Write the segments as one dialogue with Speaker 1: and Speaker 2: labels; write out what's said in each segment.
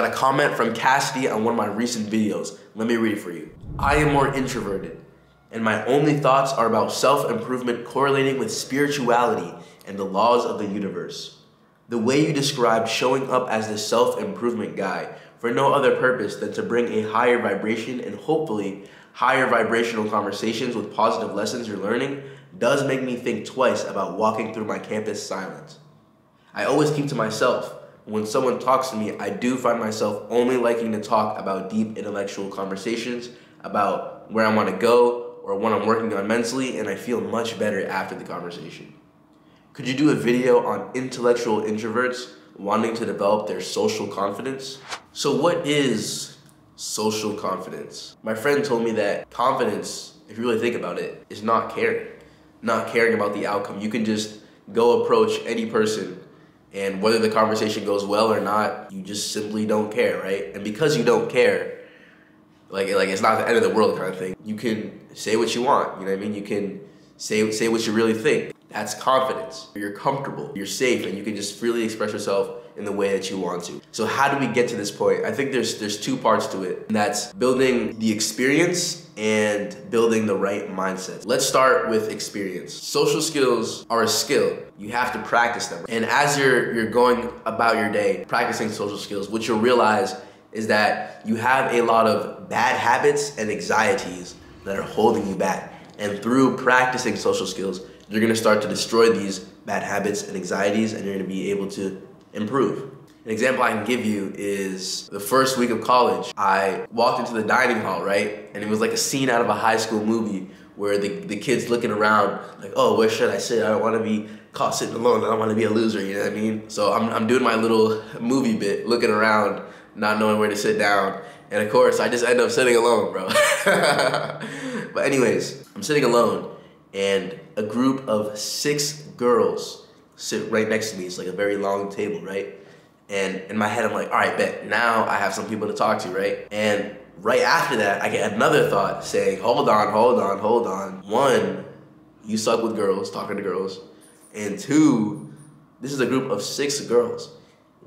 Speaker 1: got a comment from Cassidy on one of my recent videos. Let me read it for you. I am more introverted, and my only thoughts are about self-improvement correlating with spirituality and the laws of the universe. The way you described showing up as the self-improvement guy for no other purpose than to bring a higher vibration and hopefully higher vibrational conversations with positive lessons you're learning does make me think twice about walking through my campus silent. I always keep to myself. When someone talks to me, I do find myself only liking to talk about deep intellectual conversations, about where I want to go or what I'm working on mentally, and I feel much better after the conversation. Could you do a video on intellectual introverts wanting to develop their social confidence? So what is social confidence? My friend told me that confidence, if you really think about it, is not caring. Not caring about the outcome. You can just go approach any person, and whether the conversation goes well or not, you just simply don't care, right? And because you don't care, like it's not the end of the world kind of thing. You can say what you want, you know what I mean? You can say what you really think. That's confidence. You're comfortable, you're safe, and you can just freely express yourself in the way that you want to. So how do we get to this point? I think there's two parts to it, and that's building the experience and building the right mindset. Let's start with experience. Social skills are a skill. You have to practice them. And as you're going about your day practicing social skills, what you'll realize is that you have a lot of bad habits and anxieties that are holding you back. And through practicing social skills, you're gonna start to destroy these bad habits and anxieties, and you're gonna be able to improve. An example I can give you is the first week of college. I walked into the dining hall, right? And it was like a scene out of a high school movie where the kid's looking around like, oh, where should I sit? I don't wanna be caught sitting alone. I don't wanna be a loser, you know what I mean? So I'm doing my little movie bit, looking around, not knowing where to sit down. And of course, I just end up sitting alone, bro. But anyways, I'm sitting alone, and a group of 6 girls sit right next to me. It's like a very long table, right? And in my head, I'm like, all right, bet, now I have some people to talk to, right? And right after that, I get another thought saying, hold on. 1, you suck with girls, talking to girls. And 2, this is a group of 6 girls.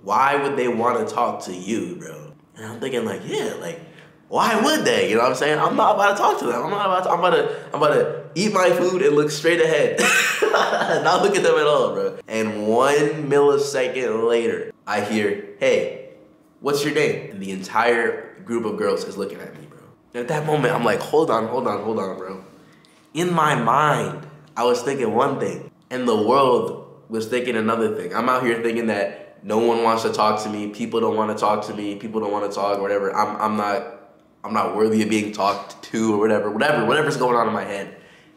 Speaker 1: Why would they want to talk to you, bro? And I'm thinking like, yeah, like, why would they? You know what I'm saying? I'm not about to talk to them. I'm about to eat my food and look straight ahead. Not look at them at all, bro. And 1 millisecond later, I hear, hey, what's your name? And the entire group of girls is looking at me, bro. And at that moment, I'm like, hold on, bro. In my mind, I was thinking one thing, and the world was thinking another thing. I'm out here thinking that no one wants to talk to me. People don't want to talk to me. People don't want to talk or whatever. I'm not worthy of being talked to or whatever's going on in my head.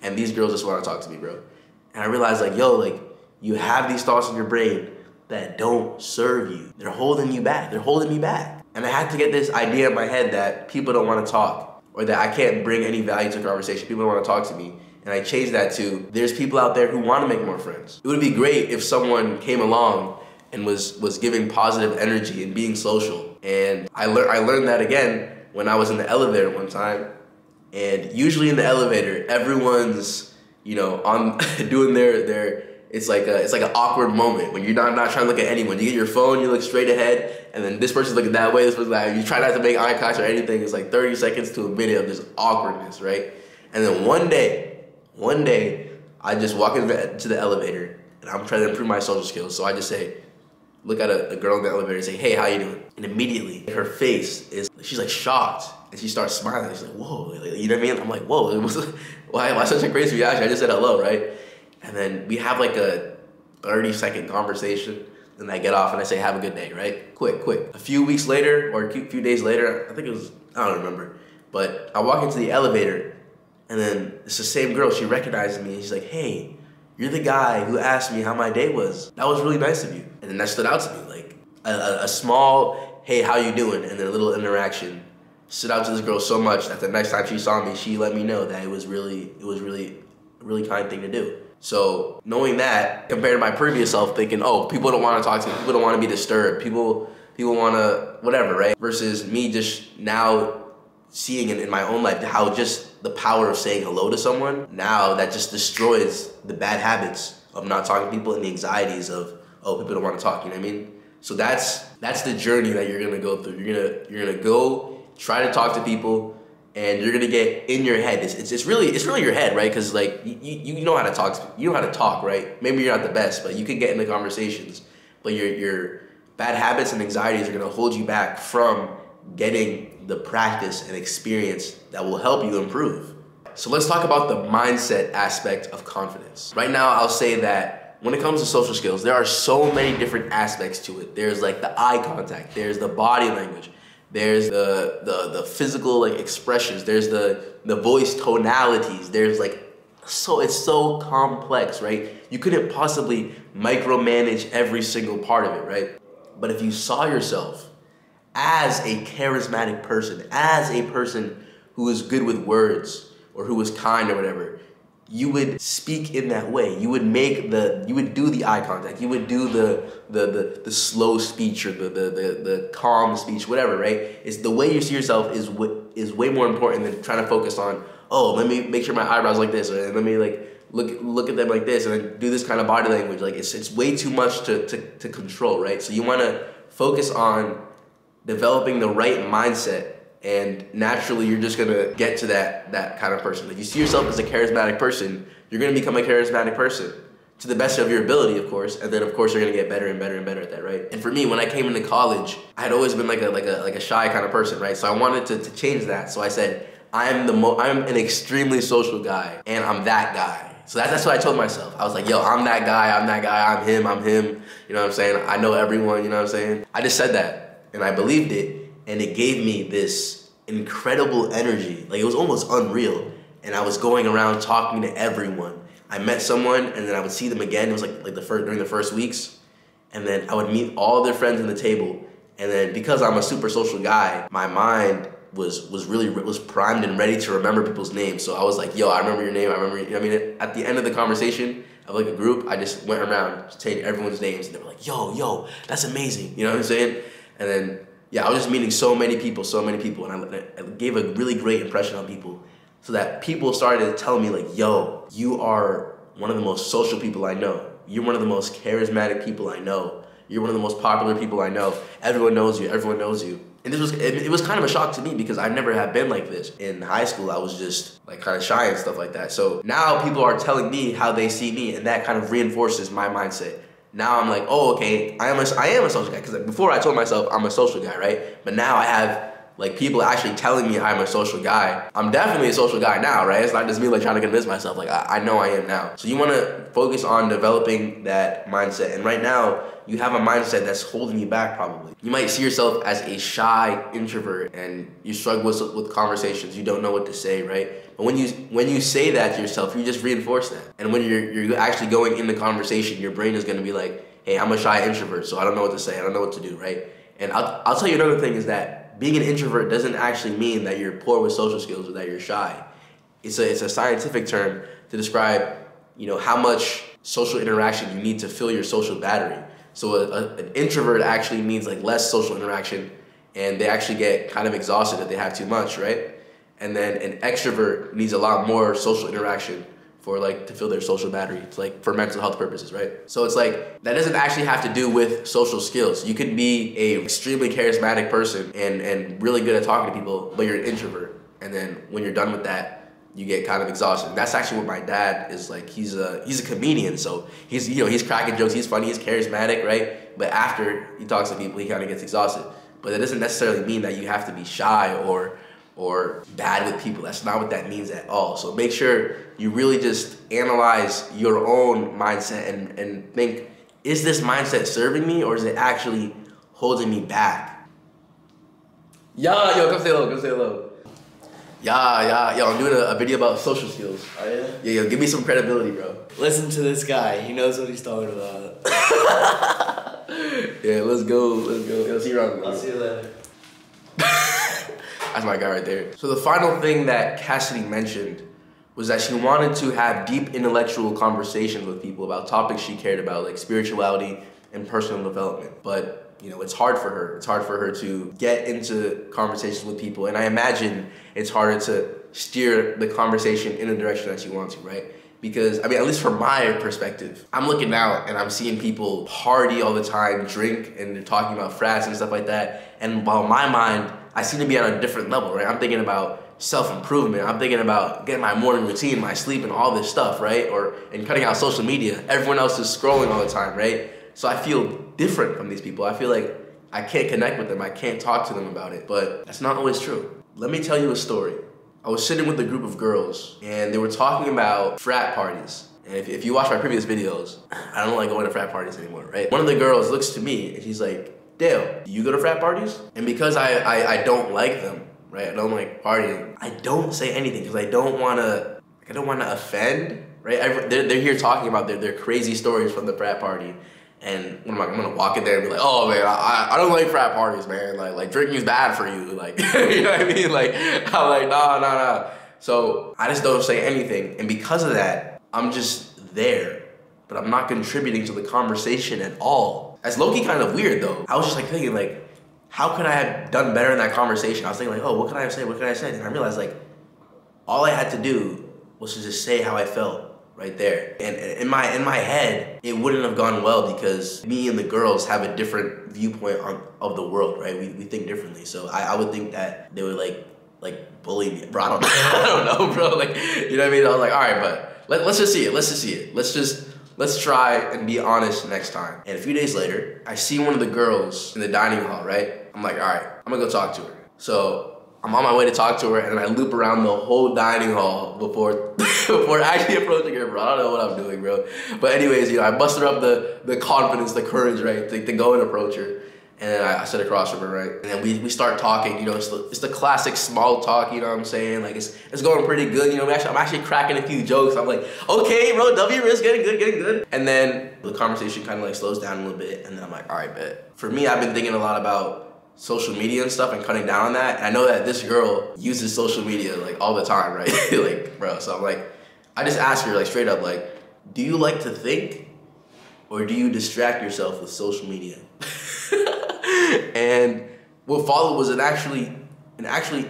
Speaker 1: And these girls just want to talk to me, bro. And I realized like, yo, like you have these thoughts in your brain that don't serve you. They're holding you back. They're holding me back. And I had to get this idea in my head that people don't want to talk, or that I can't bring any value to a conversation. People don't want to talk to me. And I changed that to, there's people out there who want to make more friends. It would be great if someone came along and was giving positive energy and being social. And I learned that again when I was in the elevator one time. And usually in the elevator, everyone's, you know, on doing their it's like an awkward moment when you're not trying to look at anyone. You get your phone, you look straight ahead, and then this person's looking that way, this person's that way. You try not to make eye contact or anything. It's like 30 seconds to a minute of just awkwardness, right? And then one day, I just walk into the elevator, and I'm trying to improve my social skills. So I just say, look at a girl in the elevator and say, hey, how you doing? And immediately, her face she's like shocked, and she starts smiling. She's like, whoa, you know what I mean? I'm like, whoa, why such a crazy reaction? I just said hello, right? And then we have like a 30-second conversation, and I get off and I say, have a good day, right? Quick. A few weeks later, or a few days later, I think it was, I don't remember, but I walk into the elevator, and then it's the same girl. She recognizes me, and she's like, hey, you're the guy who asked me how my day was. That was really nice of you. And then that stood out to me, like a small, hey, how you doing? And then a little interaction stood out to this girl so much that the next time she saw me, she let me know that it was really a really kind thing to do. So knowing that, compared to my previous self thinking, oh, people don't want to talk to me, people don't want to be disturbed, people want to whatever, right? Versus me just now seeing it in my own life, how just the power of saying hello to someone, now that just destroys the bad habits of not talking to people and the anxieties of, oh, people don't want to talk, you know what I mean? So that's the journey that you're gonna go through. You're gonna go try to talk to people, and you're gonna get in your head. It's really your head, right? Because like you know how to talk. You know how to talk, right? Maybe you're not the best, but you can get into conversations. But your bad habits and anxieties are gonna hold you back from getting the practice and experience that will help you improve. So let's talk about the mindset aspect of confidence. Right now, I'll say that when it comes to social skills, there are so many different aspects to it. There's like the eye contact, there's the body language, there's the physical like expressions, there's the voice tonalities, there's like, so it's so complex, right? You couldn't possibly micromanage every single part of it, right? But if you saw yourself as a charismatic person, as a person who is good with words, or who was kind or whatever, you would speak in that way. You would do the eye contact. You would do the slow speech or the calm speech, whatever, right? It's the way you see yourself is way more important than trying to focus on, oh, let me make sure my eyebrows like this, or let me like look at them like this, and then do this kind of body language. Like it's way too much to control, right? So you want to focus on developing the right mindset. And naturally, you're just gonna get to that kind of person. If you see yourself as a charismatic person, you're gonna become a charismatic person to the best of your ability, of course. And then, of course, you're gonna get better and better and better at that, right? And for me, when I came into college, I had always been like a shy kind of person, right? So I wanted to change that. So I said, I'm an extremely social guy, and I'm that guy. So that's what I told myself. I was like, yo, I'm that guy, I'm him. You know what I'm saying? I know everyone. You know what I'm saying? I just said that, and I believed it. And it gave me this incredible energy. Like, it was almost unreal. And I was going around talking to everyone. I met someone, and then I would see them again. It was like during the first weeks. And then I would meet all their friends in the table. And then because I'm a super social guy, my mind was primed and ready to remember people's names. So I was like, yo, I remember your name. I mean, at the end of the conversation of like a group, I just went around saying everyone's names. And they were like, yo, that's amazing. You know what I'm saying? And then, yeah, I was just meeting so many people, and I gave a really great impression on people, so that people started to tell me like, yo, you are one of the most social people I know. You're one of the most charismatic people I know. You're one of the most popular people I know. Everyone knows you. And it was kind of a shock to me because I never have been like this. In high school, I was just like kind of shy and stuff like that. So now people are telling me how they see me, and that kind of reinforces my mindset. Now I'm like, oh, okay, I am a social guy. Because before I told myself I'm a social guy, right? But now I have like people actually telling me I'm a social guy. I'm definitely a social guy now, right? It's not just me like trying to convince myself. Like I know I am now. So you want to focus on developing that mindset. And right now you have a mindset that's holding you back probably. You might see yourself as a shy introvert and you struggle with conversations. You don't know what to say, right? But when you say that to yourself, you just reinforce that. And when you're actually going in the conversation, your brain is going to be like, hey, I'm a shy introvert, so I don't know what to say. I don't know what to do, right? And I'll tell you another thing is that being an introvert doesn't actually mean that you're poor with social skills or that you're shy. It's a scientific term to describe, how much social interaction you need to fill your social battery. So an introvert actually means like less social interaction, and they actually get kind of exhausted if they have too much, right? And then an extrovert needs a lot more social interaction to fill their social battery. It's like for mental health purposes, right? So it's like, that doesn't actually have to do with social skills. You could be a extremely charismatic person and really good at talking to people, but you're an introvert. And then when you're done with that, you get kind of exhausted. And that's actually what my dad is like. He's a comedian, so he's cracking jokes, he's funny, he's charismatic, right? But after he talks to people, he kind of gets exhausted. But that doesn't necessarily mean that you have to be shy or bad with people. That's not what that means at all. So make sure you really just analyze your own mindset and think, is this mindset serving me or is it actually holding me back? Yo, come say hello. Yo, I'm doing a video about social skills. Oh yeah? Yo, give me some credibility, bro.
Speaker 2: Listen to this guy. He knows what he's talking about.
Speaker 1: Yeah, let's go. Yo, see you around.
Speaker 2: I'll see you later.
Speaker 1: That's my guy right there. So the final thing that Cassidy mentioned was that she wanted to have deep intellectual conversations with people about topics she cared about, like spirituality and personal development. But, it's hard for her. It's hard for her to get into conversations with people. And I imagine it's harder to steer the conversation in the direction that she wants to, right? Because, I mean, at least from my perspective, I'm looking out and I'm seeing people party all the time, drink, and they're talking about frats and stuff like that. And while my mind, I seem to be on a different level, right? I'm thinking about self-improvement. I'm thinking about getting my morning routine, my sleep, and all this stuff, right? And cutting out social media. Everyone else is scrolling all the time, right? So I feel different from these people. I feel like I can't connect with them. I can't talk to them about it. But that's not always true. Let me tell you a story. I was sitting with a group of girls, and they were talking about frat parties. And if you watch my previous videos, I don't like going to frat parties anymore, right? One of the girls looks to me, and she's like, Dale, do you go to frat parties? And because I don't like them, right? I don't like partying. I don't say anything because I don't want to offend, right? They're here talking about their crazy stories from the frat party. And I'm gonna walk in there and be like, oh man, I don't like frat parties, man. Like drinking is bad for you. Like, you know what I mean? Like, I'm like, nah. So I just don't say anything. And because of that, I'm just there, but I'm not contributing to the conversation at all. That's low-key kind of weird though. I was just like thinking like, how could I have done better in that conversation? I was thinking like, oh, what could I have said? What could I have said? And I realized like, all I had to do was to just say how I felt. Right there. And in my head, it wouldn't have gone well because me and the girls have a different viewpoint of the world, right? We think differently. So I would think that they would like bully me. Bro, I don't know, bro. Like, you know what I mean? I was like, all right, but let's just see it. Let's try and be honest next time. And a few days later, I see one of the girls in the dining hall, right? I'm like, all right, I'm gonna go talk to her. So I'm on my way to talk to her, and then I loop around the whole dining hall before actually approaching her, bro. I don't know what I'm doing, bro. But anyways, I muster up the confidence, the courage, right, to go and approach her. And then I sit across from her, right? And then we start talking, it's the classic small talk, you know what I'm saying? Like, it's going pretty good, I'm actually cracking a few jokes. I'm like, okay, bro, W is getting good. And then the conversation kind of like slows down a little bit, and then I'm like, all right, bet. For me, I've been thinking a lot about social media and stuff and cutting down on that. And I know that this girl uses social media like all the time, right? Like, bro, so I'm like, I just asked her like straight up, like, do you like to think or do you distract yourself with social media? And what followed was an actually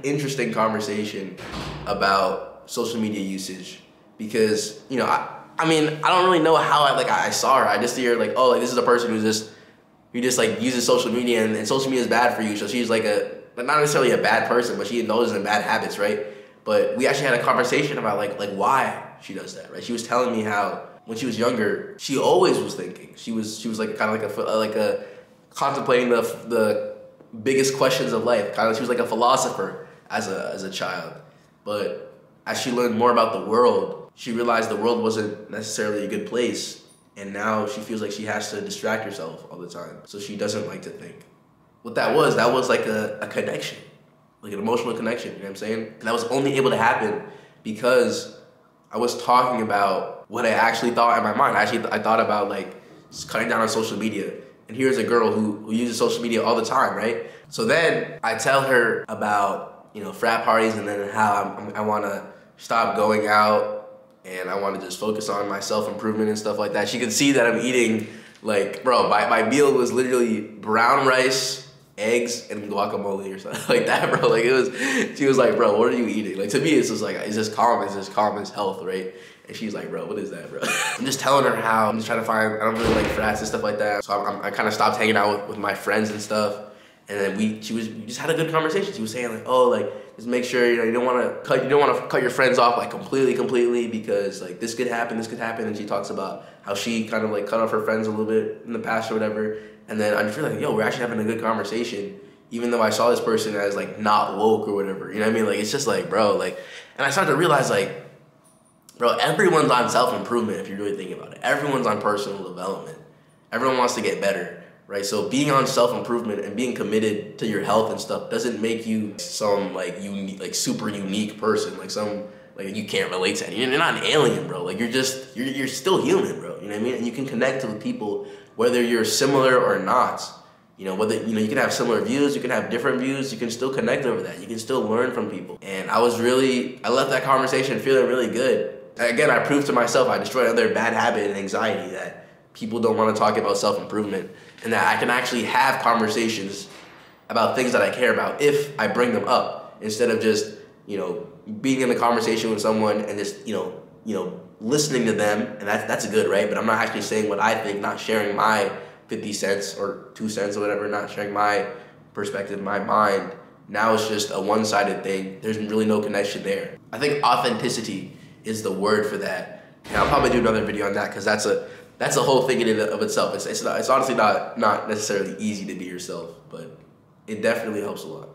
Speaker 1: interesting conversation about social media usage because, I mean, I don't really know how I saw her. I just see her like, oh, like this is a person who just like uses social media and social media is bad for you. So she's like not necessarily a bad person, but she indulges in bad habits, right? But we actually had a conversation about like why she does that, right? She was telling me how when she was younger, she always was thinking. She was like kind of like a contemplating the biggest questions of life. Kind of, she was like a philosopher as a child. But as she learned more about the world, she realized the world wasn't necessarily a good place. And now she feels like she has to distract herself all the time. So she doesn't like to think. What that was like a connection. Like an emotional connection, you know what I'm saying? And that was only able to happen because I was talking about what I actually thought in my mind. I thought about like cutting down on social media. And here's a girl who uses social media all the time, right? So then I tell her about, frat parties and then how I want to stop going out and I want to just focus on my self-improvement and stuff like that. She could see that I'm eating, like, bro, my meal was literally brown rice, eggs, and guacamole or something like that, bro. Like, she was like, bro, what are you eating? Like, to me, it's just like, it's just calm as health, right? And she's like, bro, what is that, bro? I'm just telling her how I'm just trying to find, I don't really like frats and stuff like that. So I kind of stopped hanging out with my friends and stuff. And then we just had a good conversation. She was saying like, oh, like, just make sure, you don't want to cut your friends off like completely because like this could happen. And she talks about how she kind of like cut off her friends a little bit in the past or whatever. And then I just feel like, yo, we're actually having a good conversation, even though I saw this person as like not woke or whatever. You know what I mean? Like, it's just like, bro, like, and I started to realize like, bro, everyone's on self-improvement if you're really thinking about it. Everyone's on personal development. Everyone wants to get better. Right, so being on self-improvement and being committed to your health and stuff doesn't make you some like unique, like super unique person, like some like you can't relate to anyone. You're not an alien, bro. Like you're still human, bro. You know what I mean? And you can connect with people whether you're similar or not. Whether you can have similar views, you can have different views, you can still connect over that. You can still learn from people. And I left that conversation feeling really good. Again, I proved to myself I destroyed another bad habit and anxiety that people don't want to talk about self-improvement, and that I can actually have conversations about things that I care about if I bring them up, instead of just, being in a conversation with someone and just, listening to them, and that's good, right? But I'm not actually saying what I think, not sharing my 50 cents or 2 cents or whatever, not sharing my perspective, my mind. Now it's just a one-sided thing. There's really no connection there. I think authenticity is the word for that. And I'll probably do another video on that because that's a whole thing in and of itself. It's honestly not necessarily easy to be yourself, but it definitely helps a lot.